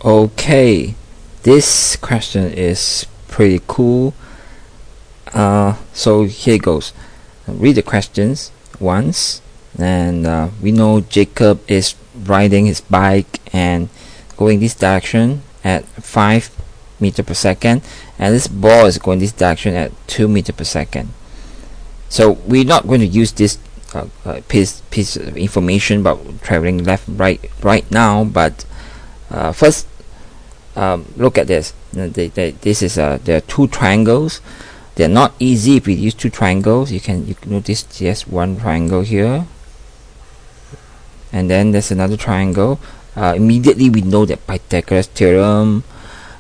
Okay, this question is pretty cool. So here goes. Read the questions once, and we know Jacob is riding his bike and going this direction at 5 meters per second, and this ball is going this direction at 2 meters per second. So we're not going to use this piece of information about traveling left right now, but first look at this. This is there are two triangles. They're not easy if we use two triangles. You can notice just one triangle here, and then there's another triangle. Immediately we know that Pythagoras theorem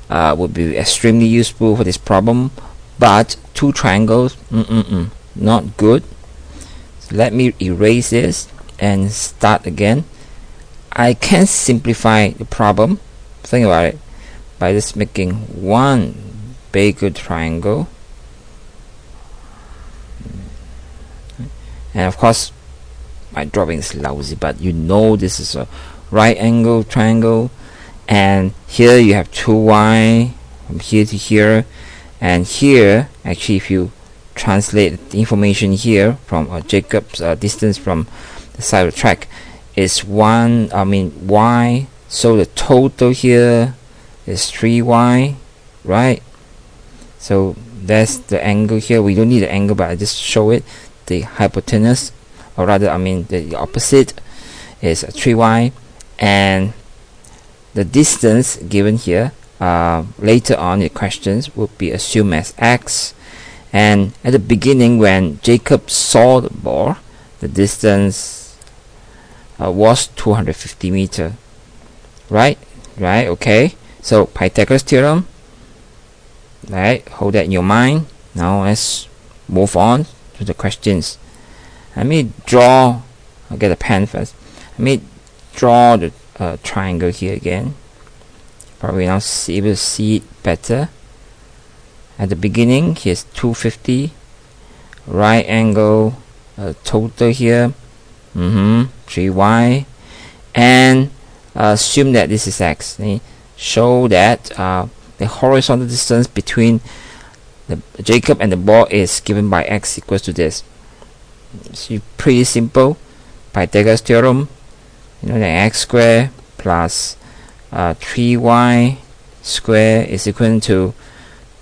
would be extremely useful for this problem, but two triangles, not good. So let me erase this and start again. I can simplify the problem, think about it, by just making one bigger triangle, and of course my drawing is lousy, but you know this is a right angle triangle, and here you have 2y from here to here, and here actually if you translate the information here from Jacob's distance from the side of the track is y, so the total here is 3y, right? So that's the angle here. We don't need the angle, but I just show it. The hypotenuse, or rather the opposite, is 3y, and the distance given here later on in questions will be assumed as x. And at the beginning, when Jacob saw the ball, the distance was 250 meters, right? Okay, so Pythagoras theorem, right? Hold that in your mind. Now let's move on to the questions. Let me draw, I'll get a pen first. Let me draw the triangle here again. Probably now able to see it better. At the beginning, here's 250, right angle, total here, 3y, and assume that this is x. Show that the horizontal distance between the Jacob and the ball is given by x equals to this. So pretty simple. Pythagoras theorem, you know that x squared plus 3y squared is equal to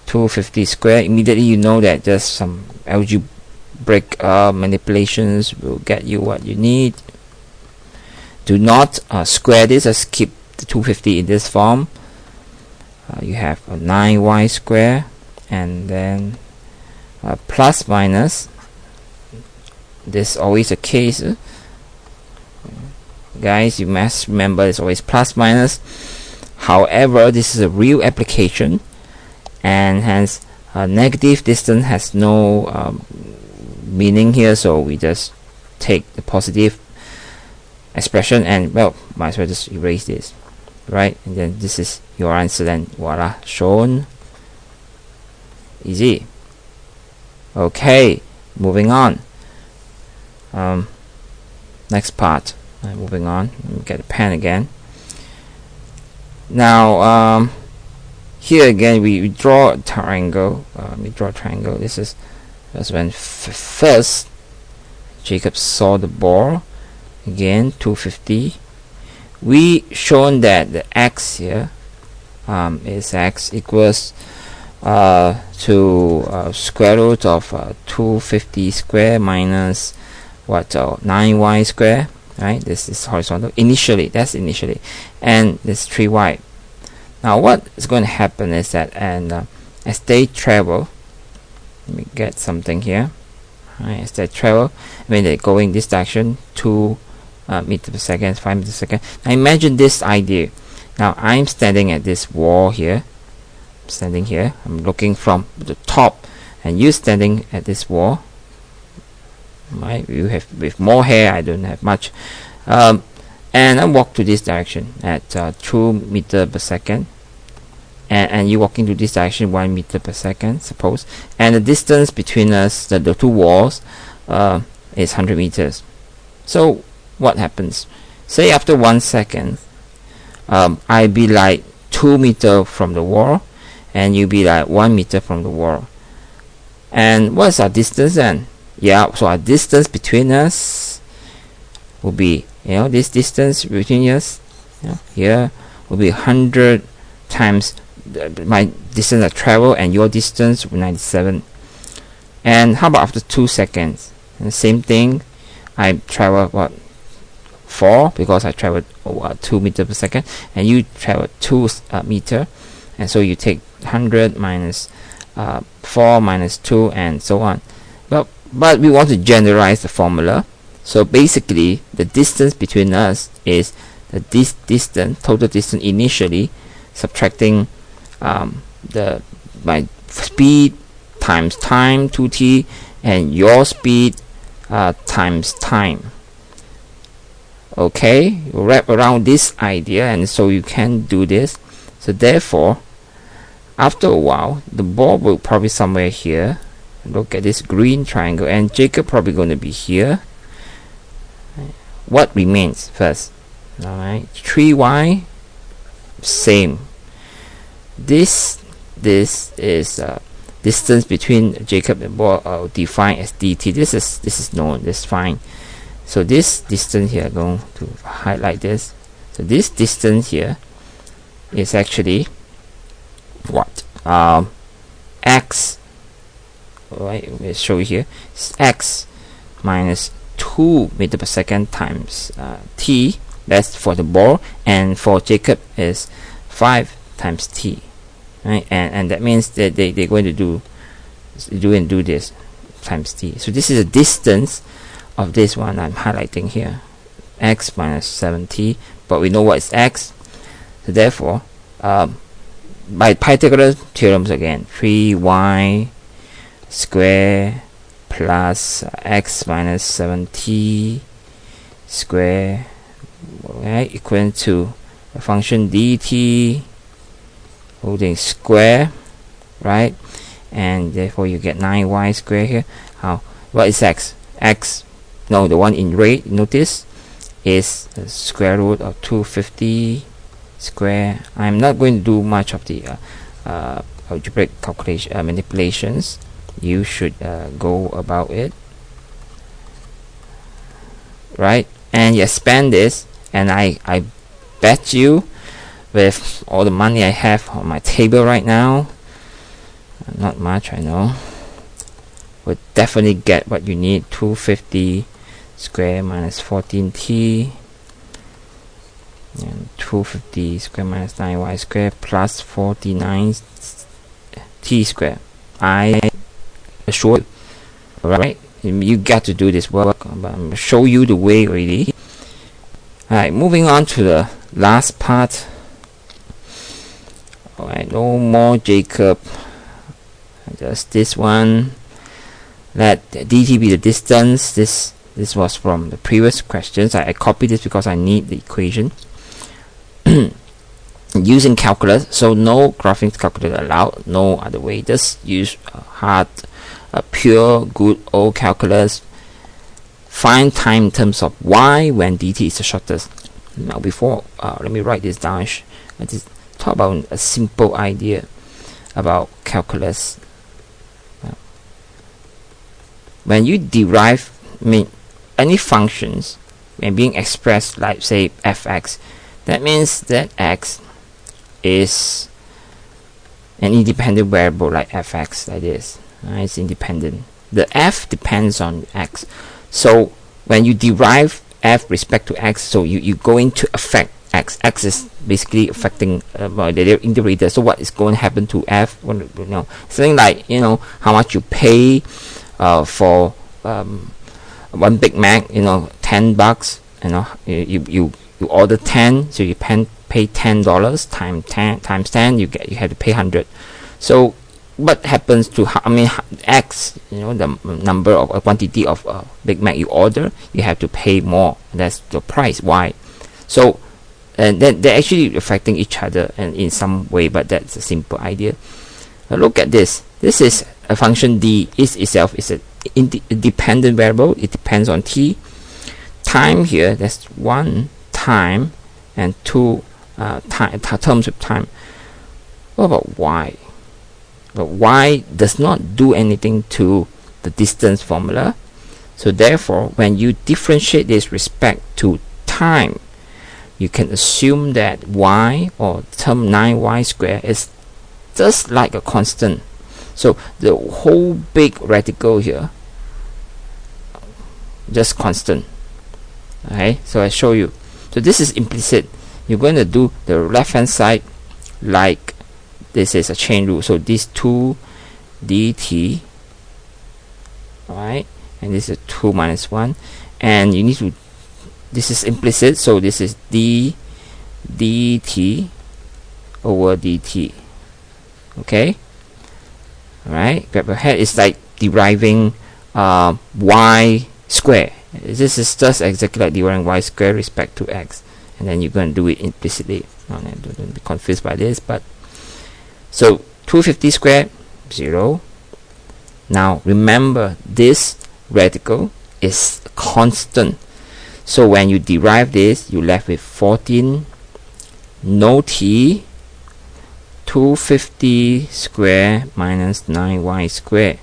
250 squared. Immediately you know that just some algebraic manipulations will get you what you need. Do not square this, just keep the 250 in this form. You have a 9y squared, and then plus minus, this is always a case, guys, you must remember it's always plus minus. However, this is a real application, and hence negative distance has no meaning here, so we just take the positive expression, and well, might as well just erase this, right? And then this is your answer, then voila, shown. Easy. Okay, moving on. Next part. Moving on. Let me get a pen again. Now here again we draw a triangle. This is when first Jacob saw the ball. Again 250. We shown that the x here is x equals to square root of 250 square minus what 9y square, right? This is horizontal initially, that's initially, and this 3y. Now what is going to happen is that, and as they travel, let me get something here, right? As they travel, they're going this direction, 2 meters per second, 5 meters per second. Now imagine this idea. Now I'm standing at this wall here, I'm looking from the top, and you standing at this wall, right? You have with more hair, I don't have much, and I walk to this direction at 2 meters per second, and you walking to this direction 1 meter per second, suppose, and the distance between us, the two walls, is 100 meters. So what happens? Say after 1 second, I be like 2 meters from the wall, and you'll be like 1 meter from the wall. And what's our distance then? Yeah, so our distance between us will be, this distance between us, here will be 100 times my distance I travel, and your distance will be 97. And how about after 2 seconds? And the same thing, I travel what, 4, because I traveled 2 meters per second, and you travel 2 meter, and so you take 100 minus 4 minus 2, and so on. But we want to generalize the formula. So basically, the distance between us is this distance, total distance initially, subtracting my speed times time 2t, and your speed times time. Okay, you wrap around this idea, and so you can do this. So therefore, after a while, the ball will probably somewhere here. Look at this green triangle, and Jacob probably going to be here. What remains first? Alright, 3y, same. This is distance between Jacob and ball, defined as dt. This is known. This is fine. So this distance here, I'm going to highlight this. So this distance here is actually what? X. Alright, we'll show you here. It's x minus 2 meter per second times t. That's for the ball, and for Jacob is 5 times t. Right, and that means that they're going to do this times t. So this is the distance of this one I'm highlighting here, x minus 7t, but we know what is x. So therefore, by Pythagoras theorems again, 3y square plus x minus 7t square, right, equal to the function dt holding square, right, and therefore you get 9y square here. What is x? No, the one in red, notice, is the square root of 250 square. I'm not going to do much of the algebraic calculation manipulations. You should go about it, right? And you expand this, and I bet you, with all the money I have on my table right now, not much, I know, would definitely get what you need. 250 square minus 14t, and 250 square minus 9y square plus 49t square. I assure you, right? You got to do this work, but I'm going to show you the way already. Alright, moving on to the last part. Alright, no more Jacob, just this one. Let dt be the distance. This was from the previous questions. I copied this because I need the equation. Using calculus, so no graphing calculator allowed, no other way. Just use pure good old calculus. Find time in terms of y when dt is the shortest. Now before, let me write this down. I just talk about a simple idea about calculus. When you derive any functions when being expressed, like say fx, that means that x is an independent variable like fx, like this. It's independent. The f depends on x. So when you derive f respect to x, so you're going to affect x. X is basically affecting the integrator. So what is going to happen to f? Something like how much you pay for one Big Mac. $10. You order 10, so you pay $10 times 10. You have to pay 100. So what happens to x? The number of quantity of Big Mac you order, you have to pay more. That's the price. Why? So and then they're actually affecting each other and in some way, but that's a simple idea. Now look at this. This is a function d. Itself is an independent variable. It depends on t. Time here, that's 1 time, and 2 terms with time. What about y? But y does not do anything to the distance formula. So therefore, when you differentiate this respect to time, you can assume that y, or term 9y squared, is just like a constant. So the whole big radical here, just constant. Okay, so I show you. So this is implicit. You're going to do the left hand side like this is a chain rule. So this 2 dt, alright, and this is 2 minus 1, and you need to, this is implicit, so this is d dt over dt. Okay, alright, grab your head. It's like deriving y square. This is just exactly like deriving y square respect to x, and then you're going to do it implicitly. Don't be confused by this. But so 250 squared, 0. Now remember, this radical is constant, so when you derive this, you're left with 14, no t, 250 square minus 9y square,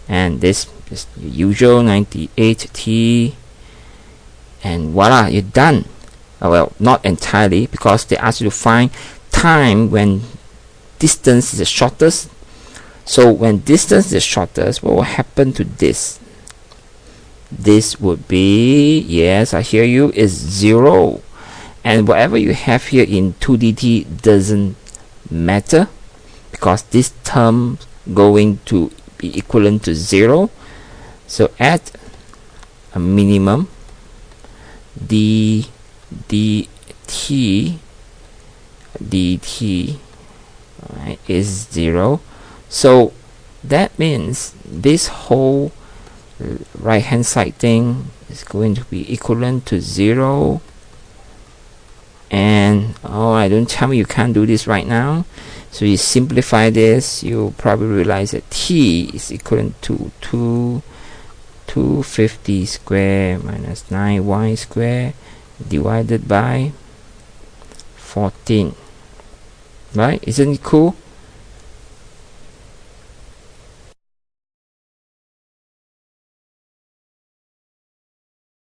and this is the usual 98t, and voila, you're done. Well, not entirely, because they ask you to find time when distance is the shortest. So when distance is the shortest, what will happen to this? This would be, yes, I hear you, is 0, and whatever you have here in 2 dt doesn't matter, because this term going to be equivalent to 0. So at a minimum, dt right, is 0. So that means this whole right hand side thing is going to be equivalent to 0. And alright, don't tell me you can't do this right now. So you simplify this, you'll probably realize that t is equivalent to 250 square minus 9y square divided by 14. Right? Isn't it cool?